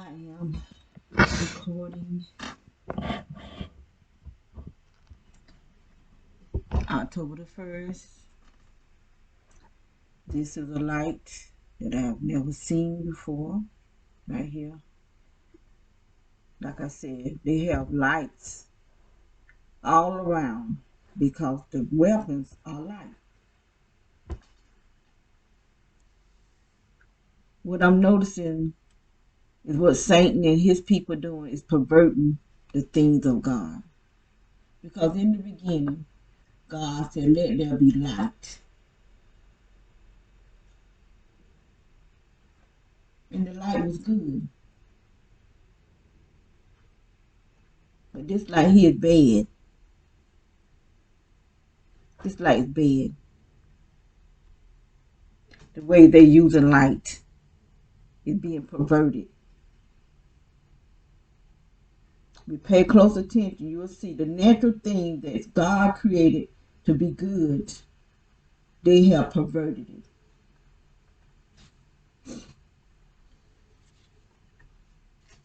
I am recording October the 1st. This is a light that I've never seen before, right here. Like I said, they have lights all around because the weapons are light. What I'm noticing is what Satan and his people doing is perverting the things of God. Because in the beginning, God said, let there be light. And the light was good. But this light here is bad. This light is bad. The way they're using light is being perverted. We pay close attention, you'll see the natural thing that God created to be good, they have perverted it.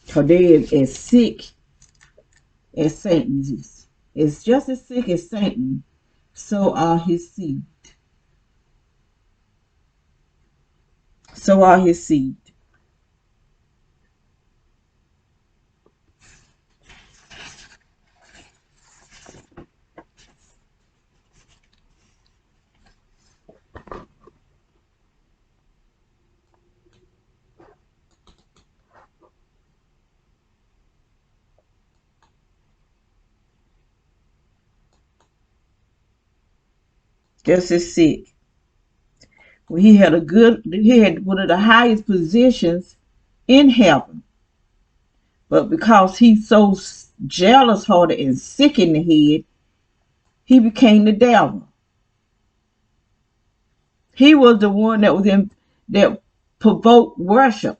Because they is as sick as Satan is. It's just as sick as Satan, so are his seed. So are his seed. Just as sick. Well, he had one of the highest positions in heaven. But because he's so jealous hearted and sick in the head, he became the devil. He was the one that provoked worship.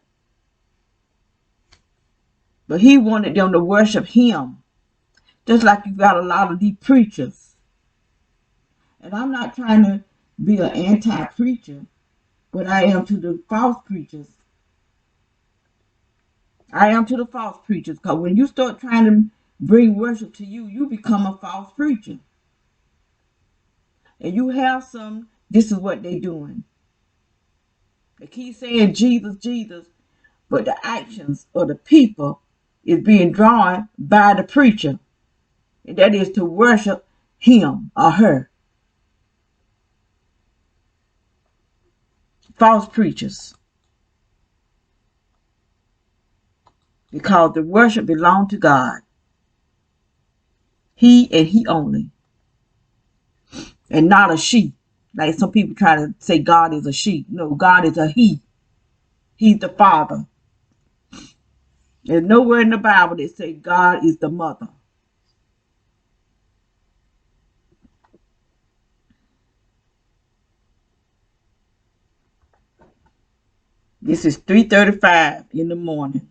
But he wanted them to worship him. Just like you got a lot of these preachers. And I'm not trying to be an anti-preacher, but I am to the false preachers. I am to the false preachers. Because when you start trying to bring worship to you, you become a false preacher. And you have some, this is what they're doing. They keep saying Jesus, Jesus, but the actions of the people is being drawn by the preacher. And that is to worship him or her. False preachers. Because the worship belongs to God. He and he only. And not a she. Like some people try to say God is a she. No, God is a he. He's the father. There's nowhere in the Bible that say God is the mother. This is 3:35 in the morning.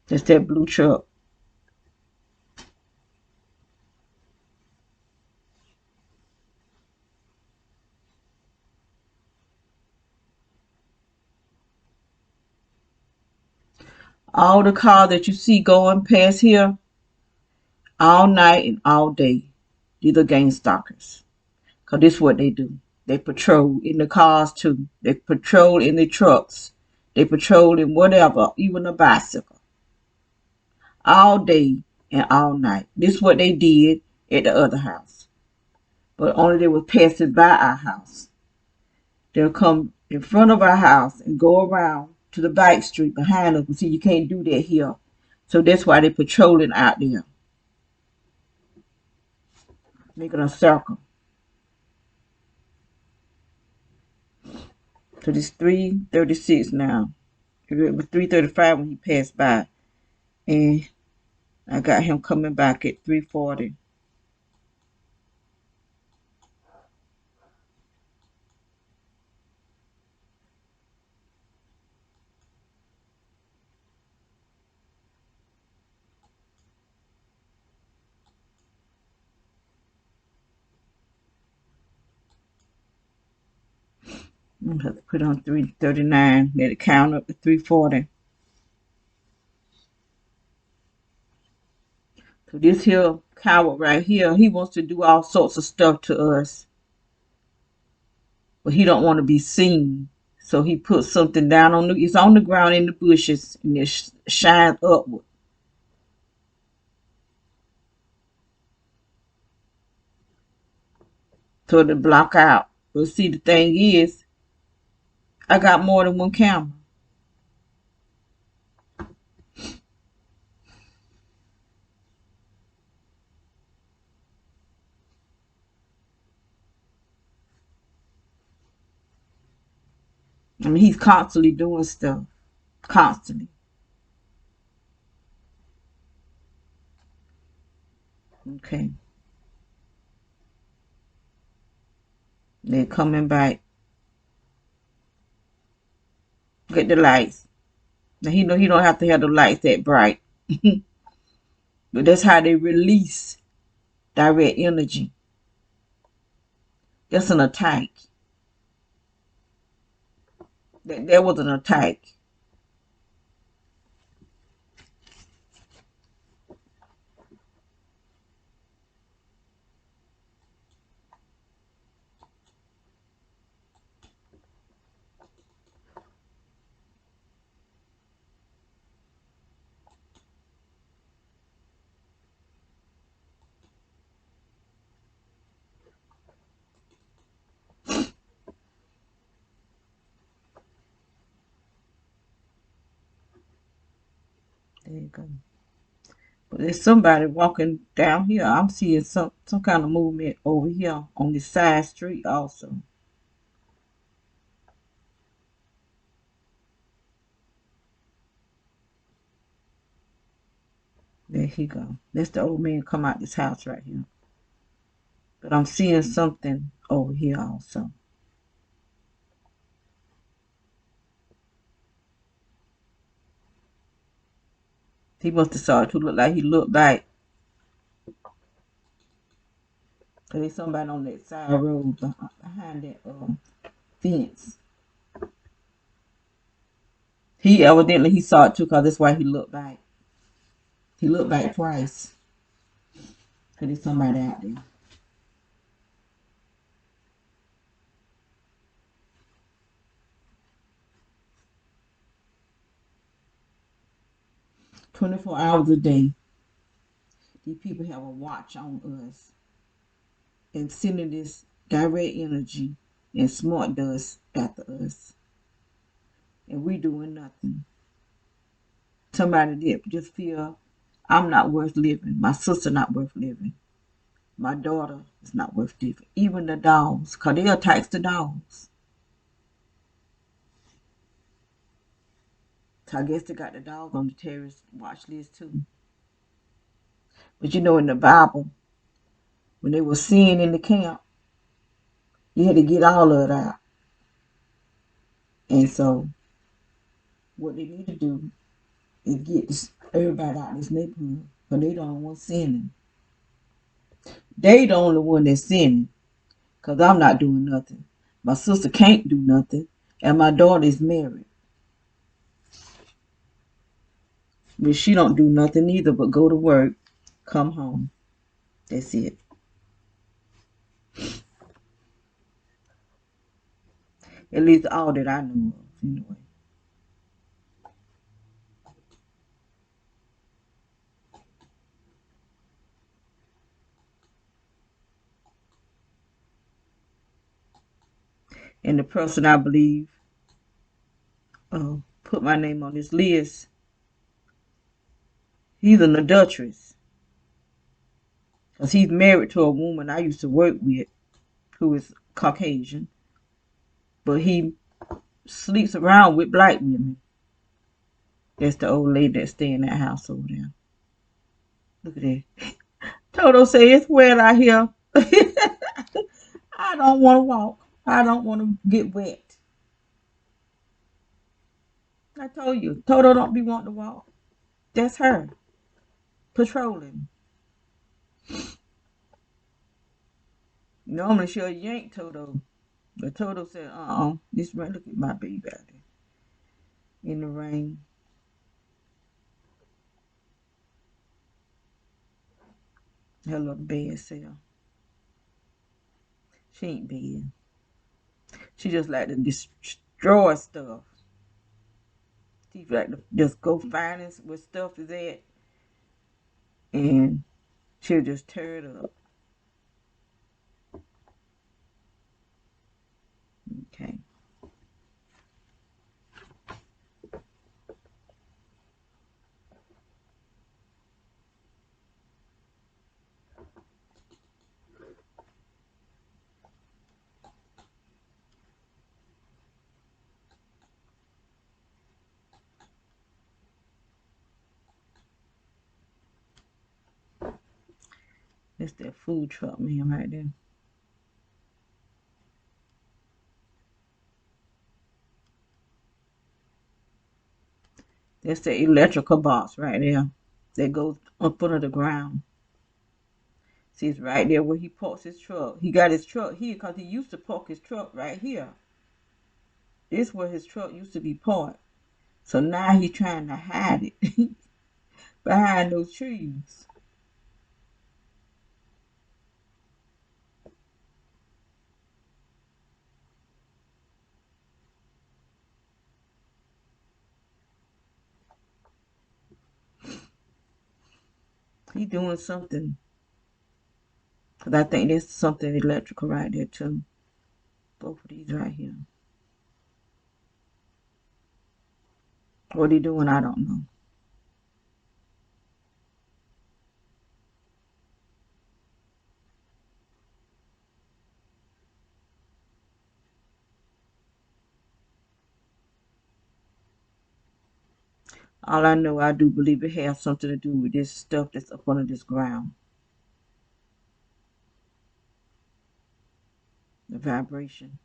That's that blue truck. All the cars that you see going past here all night and all day, these are gang stalkers. Because this is what they do. They patrol in the cars too. They patrol in the trucks. They patrol in whatever, even a bicycle. All day and all night. This is what they did at the other house. But only they were passing by our house. They'll come in front of our house and go around to the back street behind us. But see, you can't do that here. So that's why they're patrolling out there. Making a circle. So this 3:36 now. It was 3:35 when he passed by. And I got him coming back at 3:40. I have to put on 339. Let it count up to 340. So this here coward right here, he wants to do all sorts of stuff to us, but he don't want to be seen. So he puts something down on it's on the ground in the bushes, and it shines upward. So to block out. But see, the thing is, I got more than one camera. I mean, he's constantly doing stuff. Constantly. Okay. They're coming back. Get the lights. Now he know he don't have to have the lights that bright. But that's how they release direct energy. That's an attack. That was an attack. There you go. But there's somebody walking down here. I'm seeing some kind of movement over here on this side street also. There he go. That's the old man come out this house right here. But I'm seeing something over here also. He must have started to look like he looked back. Cause there's somebody on that side road behind that fence. He evidently he saw it too, cause that's why he looked back. He looked back twice. Cause there's somebody out there. 24 hours a day. These people have a watch on us and sending this direct energy and smart dust after us. And we doing nothing. Somebody that just feel I'm not worth living. My sister not worth living. My daughter is not worth living. Even the dogs, because they attacks the dogs. So I guess they got the dogs on the terrorist watch list too. But you know, in the Bible, when they were sin in the camp, you had to get all of it out. And so what they need to do is get everybody out of this neighborhood, because they don't want sinning. They the only one that's sinning, because I'm not doing nothing. My sister can't do nothing, and my daughter is married. But she don't do nothing either but go to work, come home. That's it. At least all that I know of, anyway. And the person I believe put my name on this list, he's an adulteress. Because he's married to a woman I used to work with who is Caucasian. But he sleeps around with black women. That's the old lady that stay in that house over there. Look at that. Toto say it's wet out here. I don't want to walk. I don't want to get wet. I told you, Toto don't be wanting to walk. That's her patrolling. Normally she'll yank Toto But Toto said, this rain, look at my baby out there in the rain. Her little bed cell. She ain't bad. She just like to destroy stuff. She like to just go find us where stuff is at, and she'll just tear it up. Okay. That's that food truck man right there. That's the electrical box right there that goes up under the ground. See, it's right there where he parks his truck. He got his truck here because he used to park his truck right here. This is where his truck used to be parked. So now he's trying to hide it behind those trees. He doing something. Because I think there's something electrical right there too. Both of these right here. What he doing, I don't know. All I know, I do believe it has something to do with this stuff that's up under this ground. The vibration.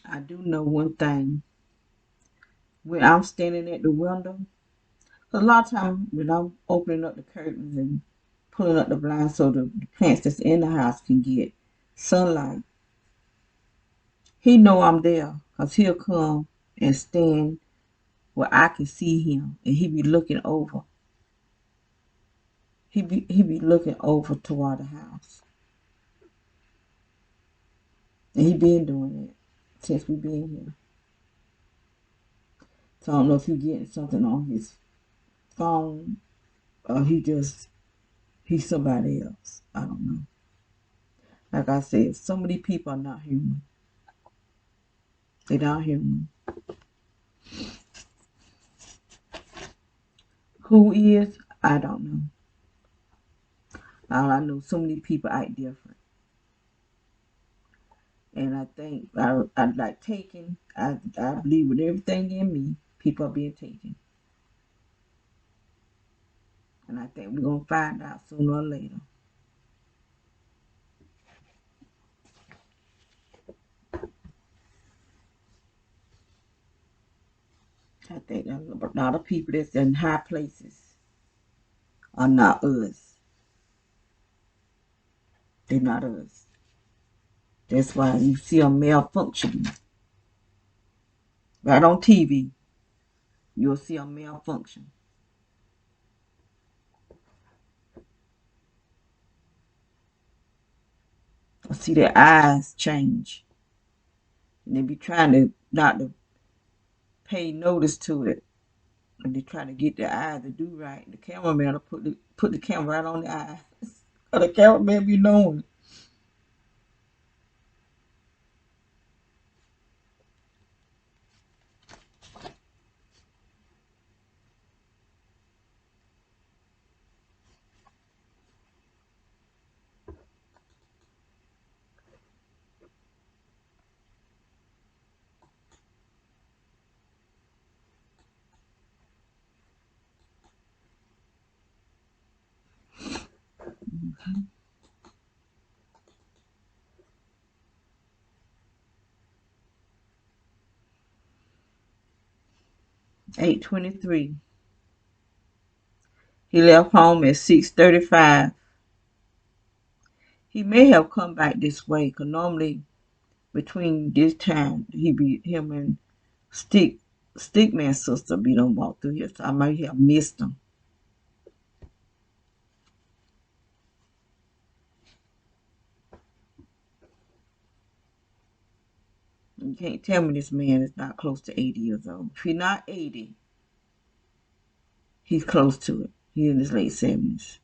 I do know one thing. When I'm standing at the window, a lot of times when I'm opening up the curtains and pulling up the blinds so the plants that's in the house can get sunlight, he know I'm there because he'll come and stand where I can see him, and he be looking over. He be looking over toward the house, and he been doing it since we been here. So I don't know if he getting something on his phone or he's somebody else. I don't know. Like I said, so many people are not human. They're not human. Who is? I don't know. All I know, so many people act different. And I think I like taking. I believe with everything in me, people are being taken. And I think we're going to find out sooner or later. I think a lot of people that's in high places are not us. They're not us. That's why you see them malfunctioning. Right on TV, you'll see them malfunction. Or see their eyes change. And they be trying to not to pay notice to it. And they try to get their eyes to do right. The cameraman will put the camera right on the eyes. Or the cameraman be knowing. 8:23. He left home at 6:35. He may have come back this way, 'cause normally between this time him and Stickman's sister be done walk through here, so I might have missed him. You can't tell me this man is not close to 80 years old. If he's not 80, he's close to it. He's in his late 70s.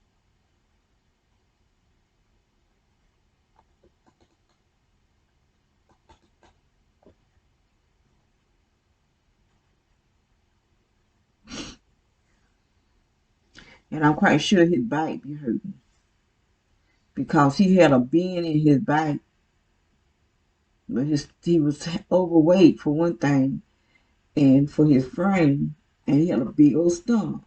And I'm quite sure his back be hurting, because he had a bend in his back, but he was overweight for one thing, and for his frame, and he had a big old stomach.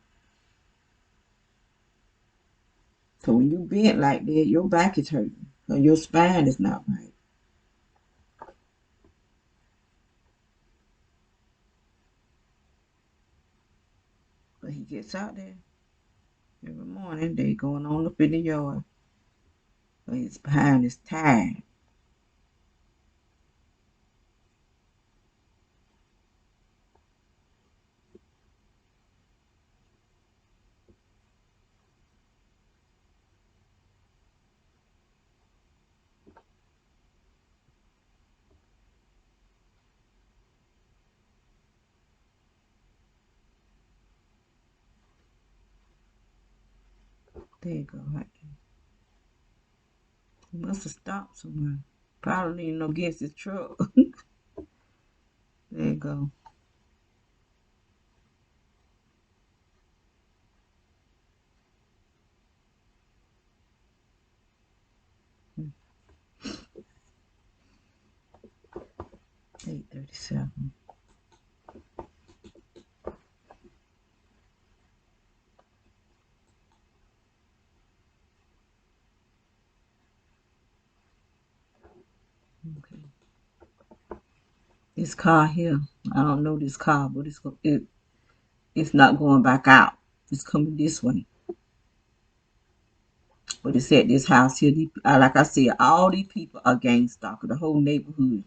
So when you bend like that, your back is hurting, or your spine is not right. But he gets out there every morning. They going on up in the yard, but his behind is tired. There you go, right there. He must have stopped somewhere. Probably leaning against his truck. There you go. Hmm. 8:37. Okay. This car here, I don't know this car, but it's not going back out. It's coming this way. But it's at this house here. Like I said, all these people are gang stalkers. The whole neighborhood.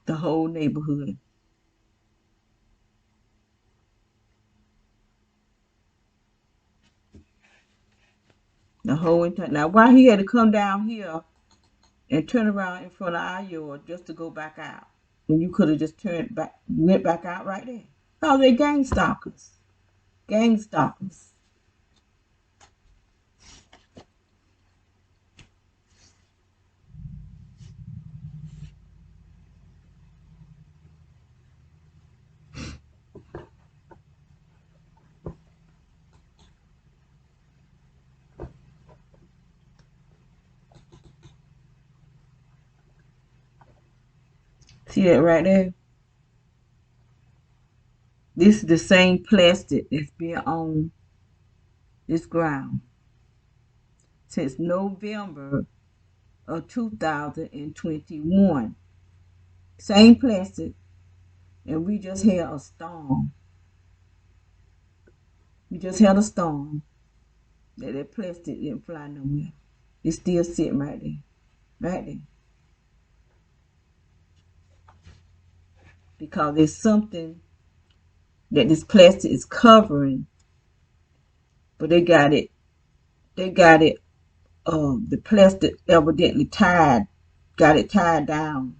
The whole neighborhood. The whole entire. Now, why he had to come down here and turn around in front of our yard just to go back out, when you could have just went back out right there? Oh, they gang stalkers. Gang stalkers. See that right there? This is the same plastic that's been on this ground since November of 2021. Same plastic, and we just had a storm. We just had a storm that plastic didn't fly nowhere. It's still sitting right there. Right there. Because there's something that this plastic is covering, but they got it, the plastic evidently got it tied down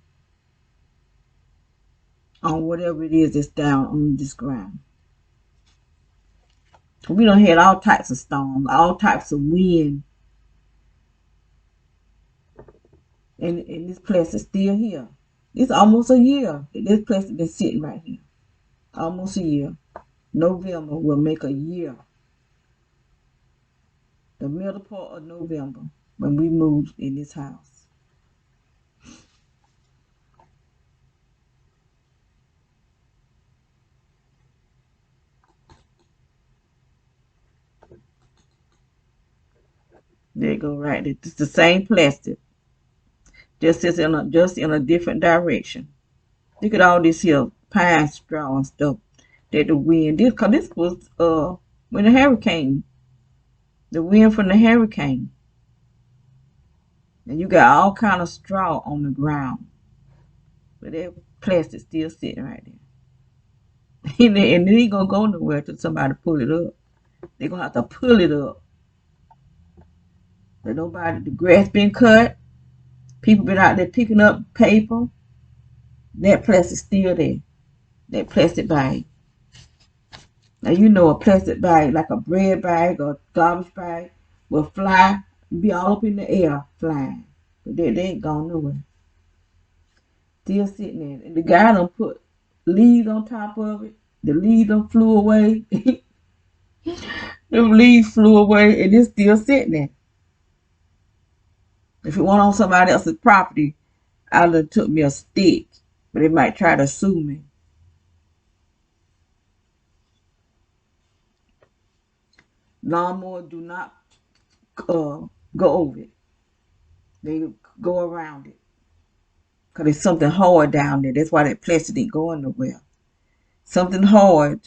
on whatever it is that's down on this ground. We done had all types of storms, all types of wind, and this place is still here. It's almost a year that this place has been sitting right here. Almost a year. November will make a year. The middle part of November, when we moved in this house. There you go, right there. It's the same plastic. just in a different direction. Look at all this here pine straw and stuff that the wind. This was when the hurricane, the wind from the hurricane, and you got all kind of straw on the ground, but that plastic still sitting right there. And it ain't gonna go nowhere till somebody pull it up. They're gonna have to pull it up. But nobody, the grass been cut. People been out there picking up paper. That plastic still there. That plastic bag. Now you know a plastic bag like a bread bag or garbage bag will fly, be all up in the air flying. But they ain't gone nowhere. Still sitting there. And the guy done put leaves on top of it. The leaves done flew away. The leaves flew away and it's still sitting there. If it went on somebody else's property, I'd have took me a stick. But they might try to sue me. Lawnmowers do not go over it. They go around it. Because there's something hard down there. That's why that plastic ain't going nowhere. Something hard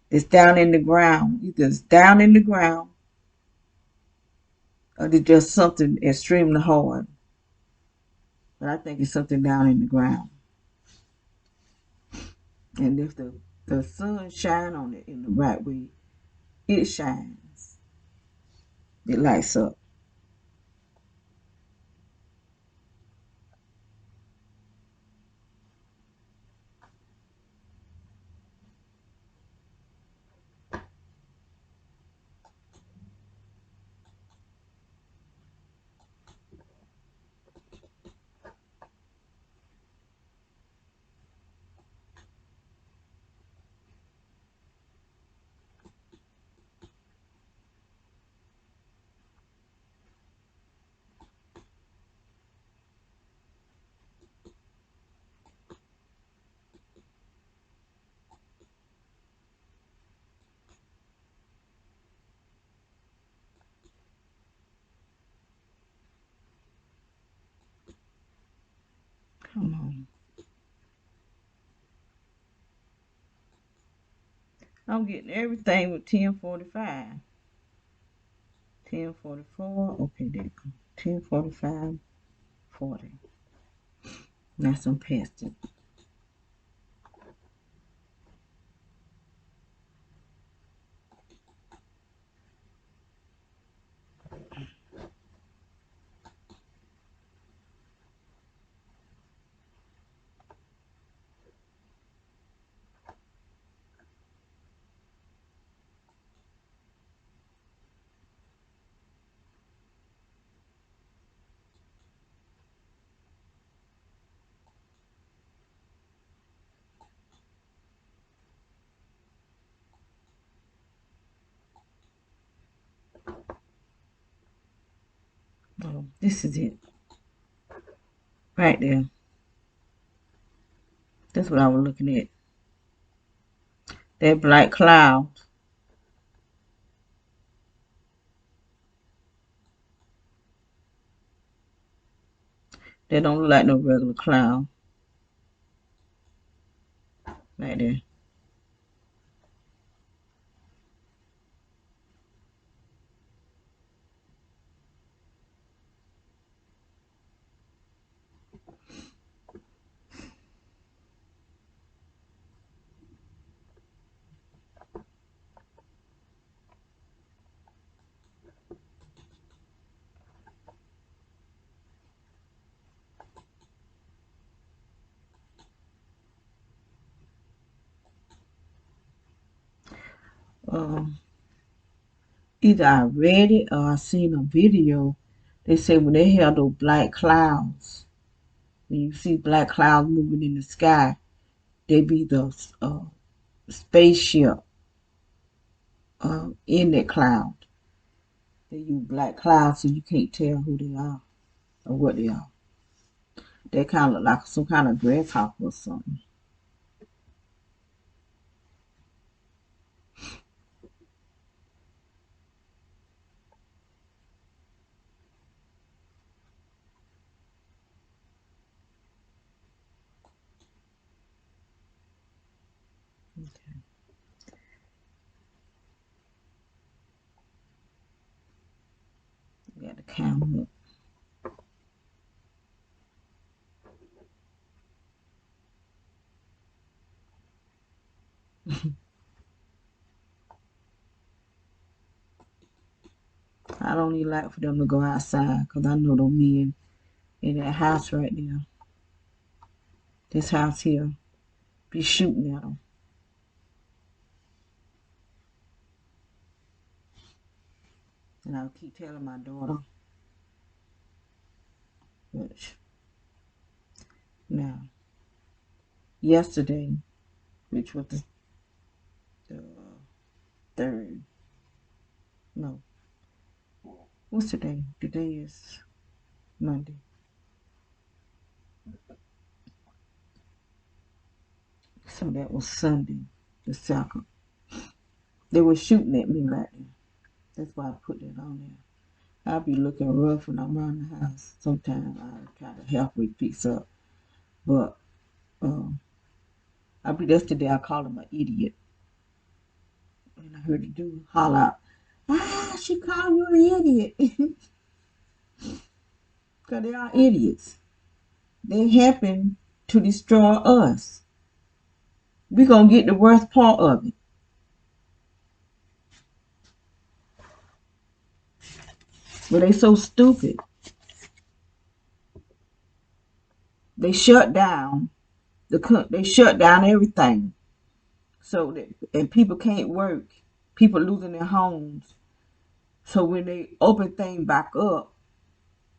that's down in the ground. Either it's down in the ground or it's just something extremely hard. But I think it's something down in the ground. And if the sun shine on it in the right way, it shines. It lights up. Come on. I'm getting everything with 1045. 1044. Okay, there you go. 1045, 40. That's some past it. Oh, this is it. Right there. That's what I was looking at. That black cloud. That don't look like no regular cloud. Right there. Um, Either I read it or I seen a video. They say when they have those black clouds, when you see black clouds moving in the sky, they be the spaceship in that cloud. They use black clouds so you can't tell who they are or what they are. They kind of look like some kind of grasshopper or something. Okay. Got the camera up. I don't even like for them to go outside because I know them men in that house right there. This house here be shooting at them. And I keep telling my daughter, which now, yesterday, which was the third, no, what's today? Today is Monday. So that was Sunday, the second. They were shooting at me right there. That's why I put that on there. I be looking rough when I'm around the house. Sometimes I try to halfway fix up. But that's the day I call him an idiot. And I heard the dude holler out, she called you an idiot. Because they are idiots. They happen to destroy us. We going to get the worst part of it. But they so stupid. They shut down they shut down everything. So that and people can't work. People losing their homes. So when they open things back up,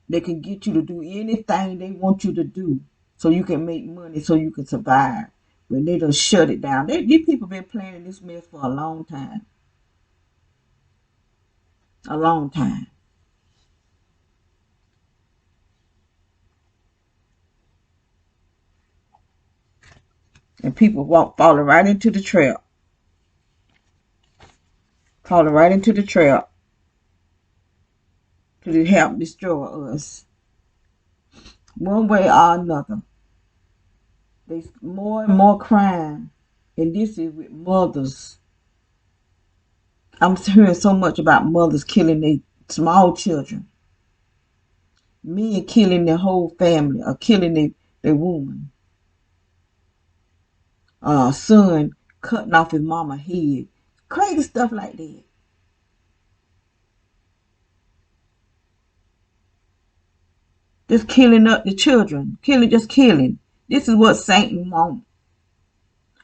they can get you to do anything they want you to do so you can make money so you can survive. When they done shut it down. These people been planning this mess for a long time. A long time. And people falling right into the trap. Falling right into the trap to help destroy us. One way or another. There's more and more crime. And this is with mothers. I'm hearing so much about mothers killing their small children. Men killing their whole family or killing their woman. Son cutting off his mama head. Crazy stuff like that. Just killing up the children. Just killing. This is what Satan wants.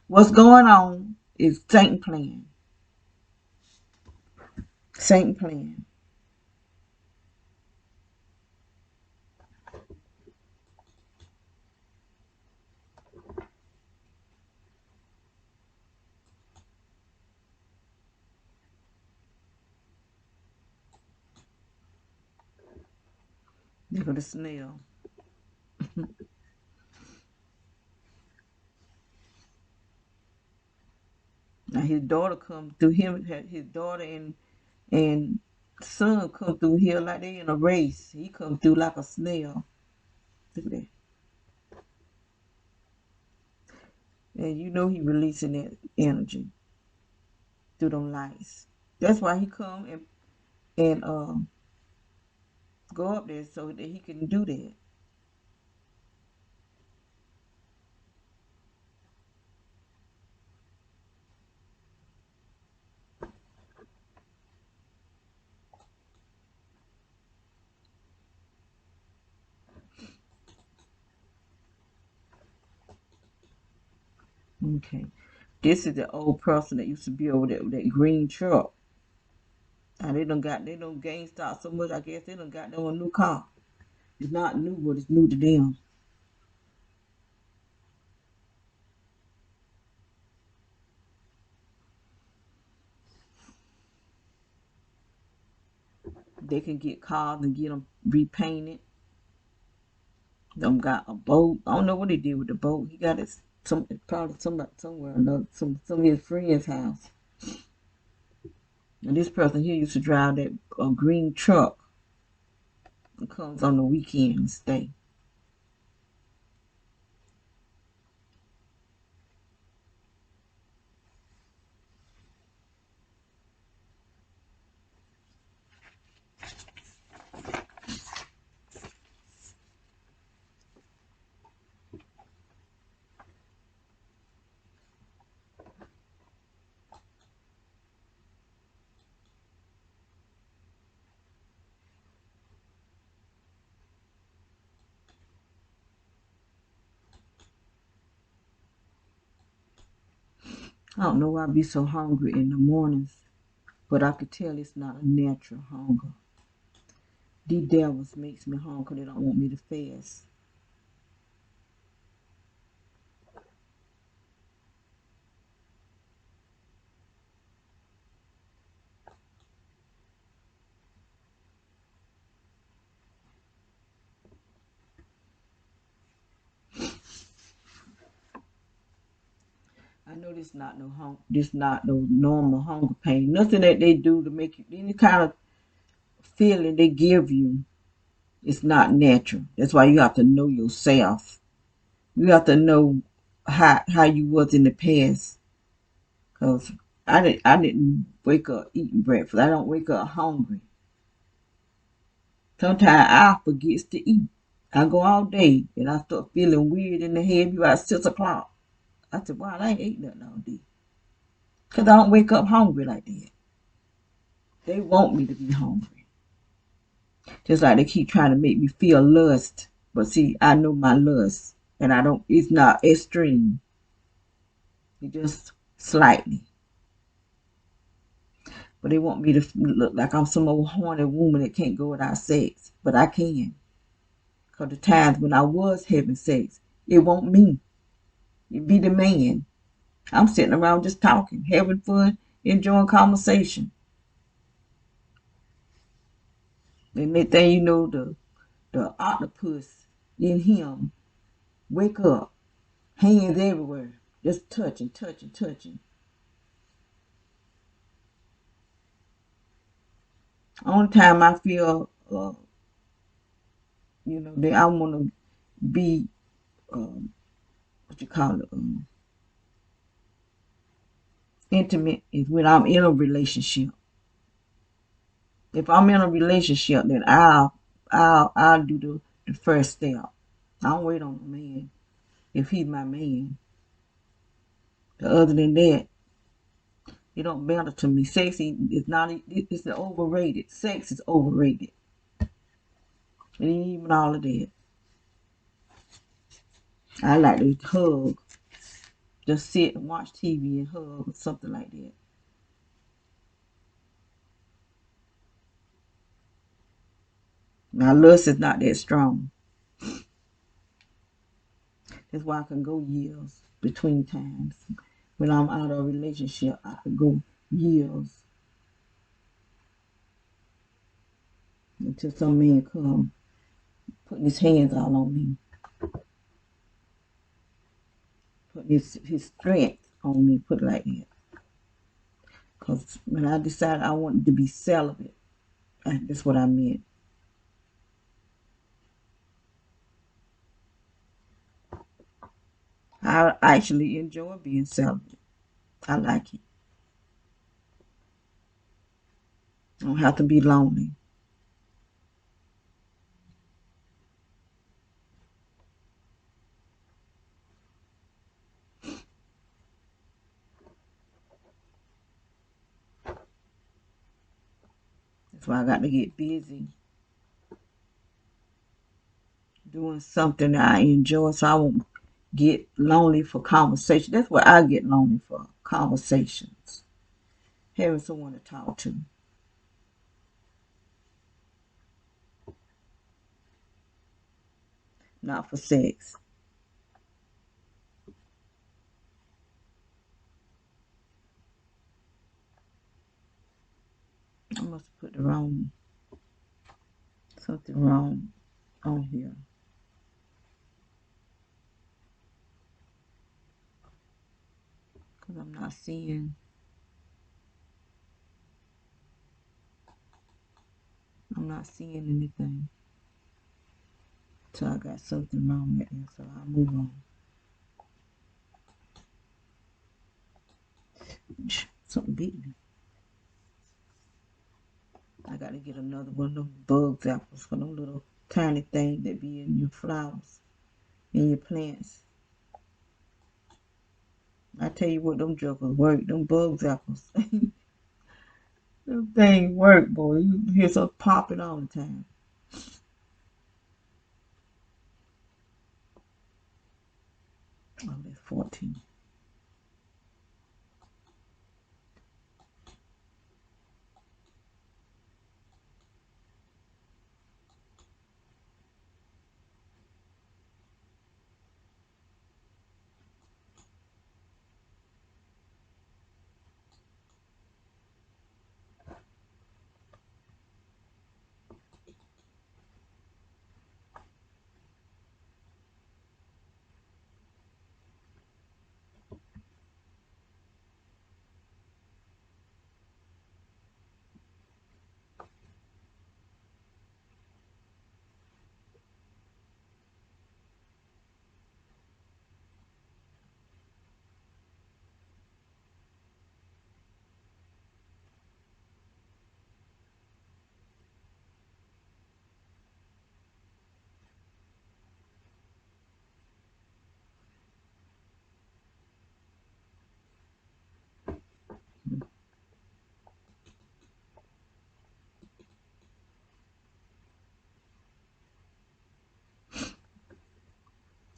What's going on is Satan plan. Satan plan. Look at the snail. Now his daughter come through him. His daughter and son come through here like they in a race. He come through like a snail. Look at that. And you know he releasing that energy through them lights. That's why he come and go up there so that he can do that. Okay. This is the old person that used to be over there with that green truck. And they done gain stock so much I guess they done got them a new car. It's not new, but it's new to them. They can get cars and get them repainted. Them got a boat. I don't know what he did with the boat. He got it probably somewhere another some of his friend's house. And this person here used to drive that green truck. It comes on the weekend and stay. I don't know why I be so hungry in the mornings, but I could tell it's not a natural hunger. These devils makes me hungry. They don't want me to fast. I know this not no normal hunger pain. Nothing that they do to make you any kind of feeling they give you. It's not natural. That's why you have to know yourself. You have to know how you was in the past. Cause I didn't wake up eating breakfast. I don't wake up hungry. Sometimes I forget to eat. I go all day and I start feeling weird in the head about 6 o'clock. I said, wow, I ain't ate nothing all day. Cause I don't wake up hungry like that. They want me to be hungry. Just like they keep trying to make me feel lust. But see, I know my lust. And I don't it's not extreme. It's just slightly. But they want me to look like I'm some old horny woman that can't go without sex. But I can. Because the times when I was having sex, it won't me. It be the man. I'm sitting around just talking, having fun, enjoying conversation. And next thing you know, the octopus in him wake up, hands everywhere, just touching, touching, touching. Only time I feel, that I want to be, what you call it, intimate is when I'm in a relationship. If I'm in a relationship, then I'll do the first step. I don't wait on a man if he's my man. Other than that, it don't matter to me. Sex is not. It's overrated. Sex is overrated. It ain't even all of that. I like to hug, just sit and watch TV and hug or something like that. Now lust is not that strong. That's why I can go years between times. When I'm out of a relationship, I could go years until some man come putting his hands all on me, putting his strength on me, put it like that. Because when I decided I wanted to be celibate, that's what I meant. I actually enjoy being celibate. I like it. I don't have to be lonely. That's why I got to get busy doing something that I enjoy so I won't get lonely for conversation. That's what I get lonely for, conversations. Having someone to talk to, not for sex. I must have put the wrong, something wrong on here. Because I'm not seeing anything. So I got something wrong with it, so I'll move on. Something beat me. I gotta get another one of those bugs apples for those little tiny things that be in your flowers, in your plants. I tell you what, them jokers work, them bugs apples. Them things work, boy. You hear some popping all the time. Oh, that's 14.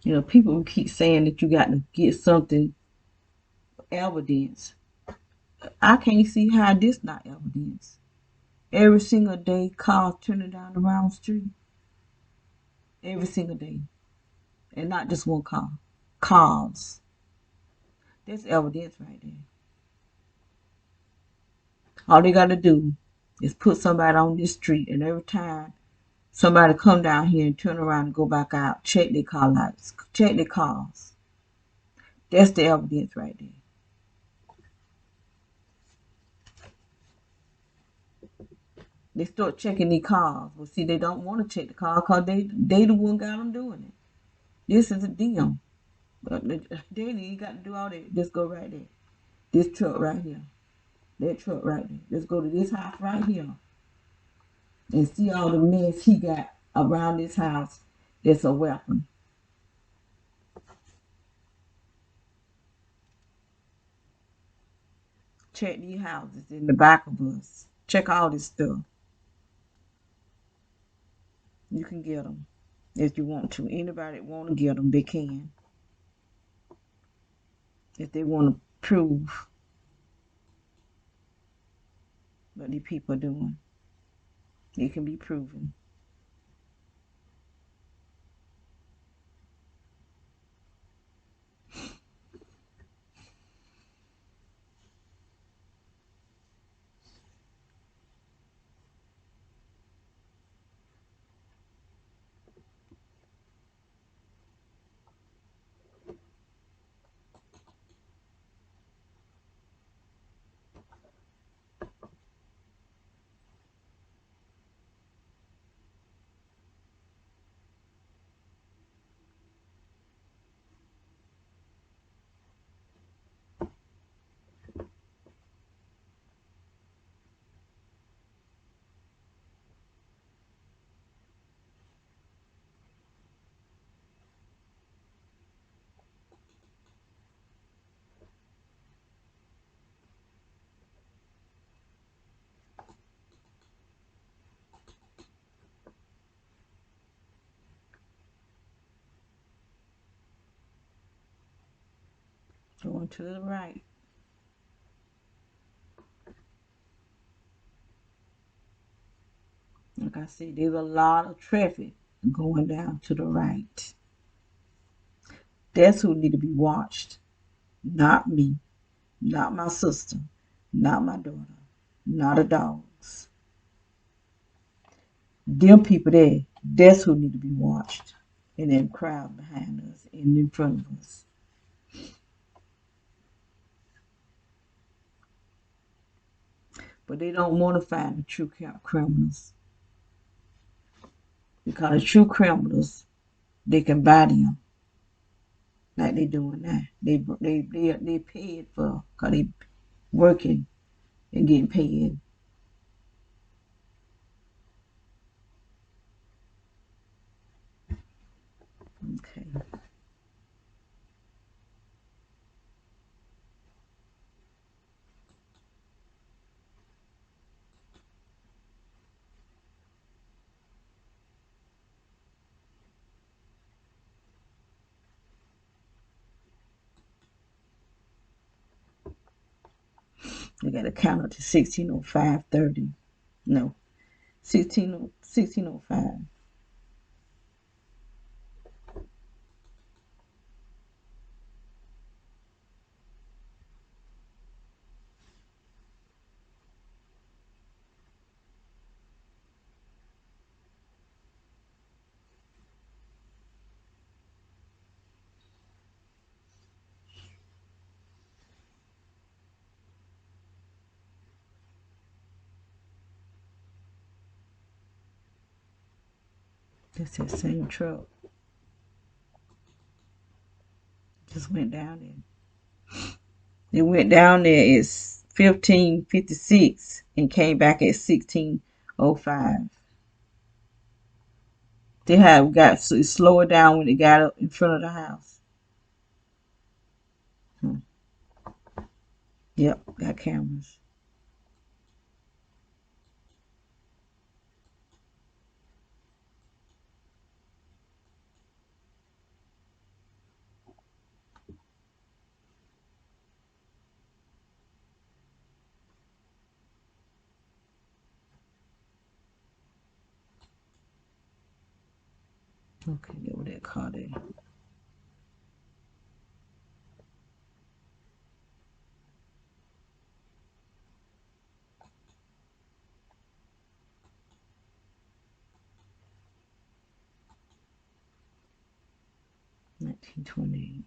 You know, people keep saying that you got to get something evidence. I can't see how this not evidence. Every single day, cars turning down the wrong street. Every single day, and not just one car. Cars. That's evidence right there. All they got to do is put somebody on this street, and every time somebody come down here and turn around and go back out, check their car lights, check their cars. That's the evidence right there. They start checking their cars. Well, see, they don't want to check the car because they the one got them doing it. This is a them. But they ain't got to do all that. Just go right there. This truck right here. That truck right there. Let's go to this house right here and see all the mess he got around this house. That's a weapon. Check these houses in the back of us. Check all this stuff. You can get them if you want to. Anybody that want to get them, they can. If they want to prove what these people are doing, it can be proven. Going to the right. Like I said, there's a lot of traffic going down to the right. That's who need to be watched. Not me. Not my sister. Not my daughter. Not the dogs. Them people there, that's who need to be watched. And them crowd behind us and in front of us. But they don't want to find the true criminals. Because the true criminals, they can buy them like they doing now. They paid for because they working and getting paid. Okay. We got to count up to 16:05:30. No, 16:05. That's that same truck. Just went down there. It went down there at 15:56 and came back at 16:05. They had got slower down when it got up in front of the house. Hmm. Yep, got cameras. Okay, get what that car there. $19.28.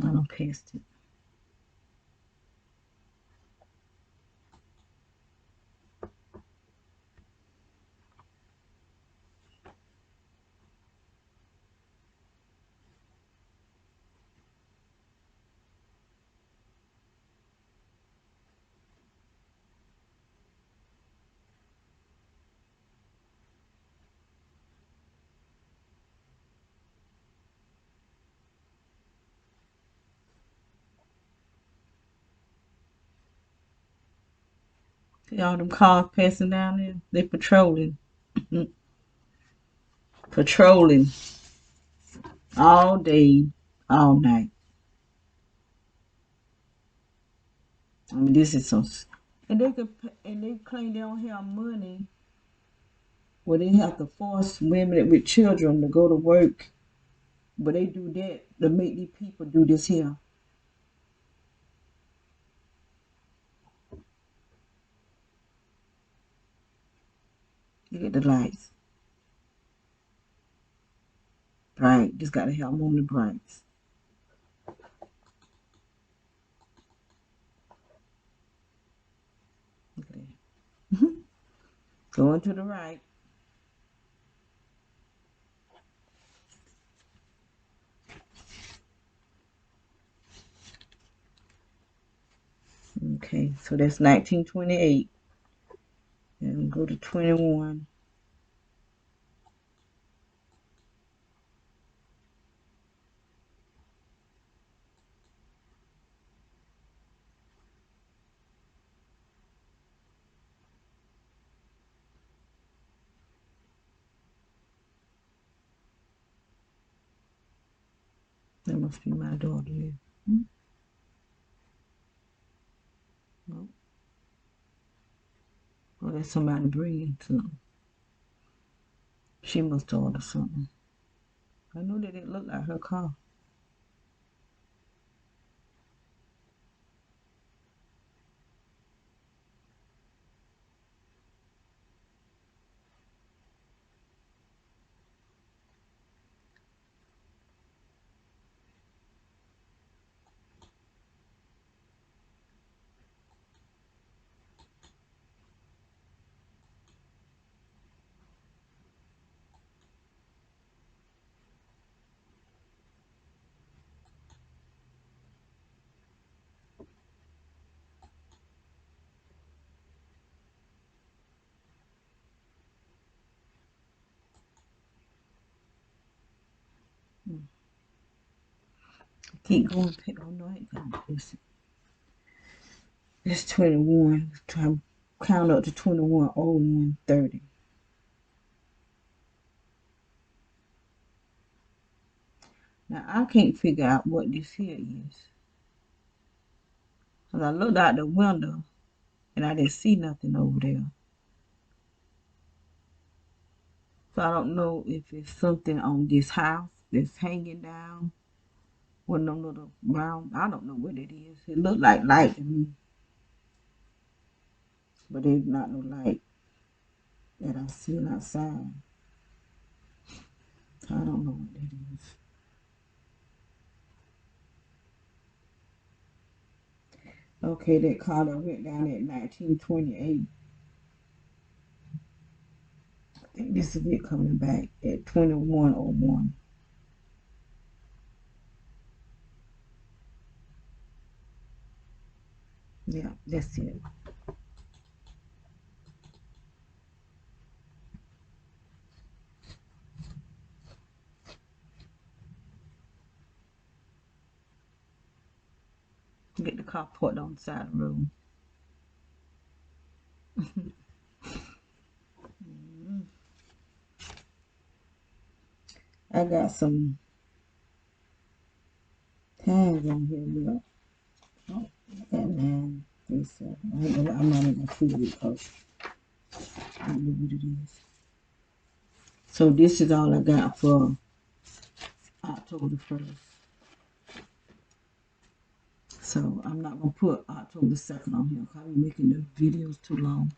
I don't passed it. See all them cars passing down there? They patrolling. Patrolling all day, all night. I mean, this is so. And they claim they don't have money. Well, they have to force women with children to go to work, but they do that to make these people do this here. Look at the lights. Bright. Just gotta have them on the brights. Look at that. Going to the right. Okay, so that's 1928. And go to 21. That must be my daughter there. No. Oh, that's somebody bringing something. She must order something. I knew that it looked like her car. Keep going. Oh no, I ain't gonna miss it. It's 21. Try to count up to 21. Oh, 130. Now I can't figure out what this here is. Cause I looked out the window and I didn't see nothing over there. So I don't know if it's something on this house that's hanging down. With no little round. I don't know what it is. It looked like light to me, but it's not no light that I see outside. So I don't know what that is. Okay, that car that went down at 1928. I think this is it coming back at 2101. Yeah, that's it. Get the car parked on the side of the road. I got some times on here. Look. Oh, I got 9, 3, 7. I'm not even fool it because I don't know what it is. So this is all I got for October the 1st. So I'm not gonna put October 2nd on here because I'm making the videos too long.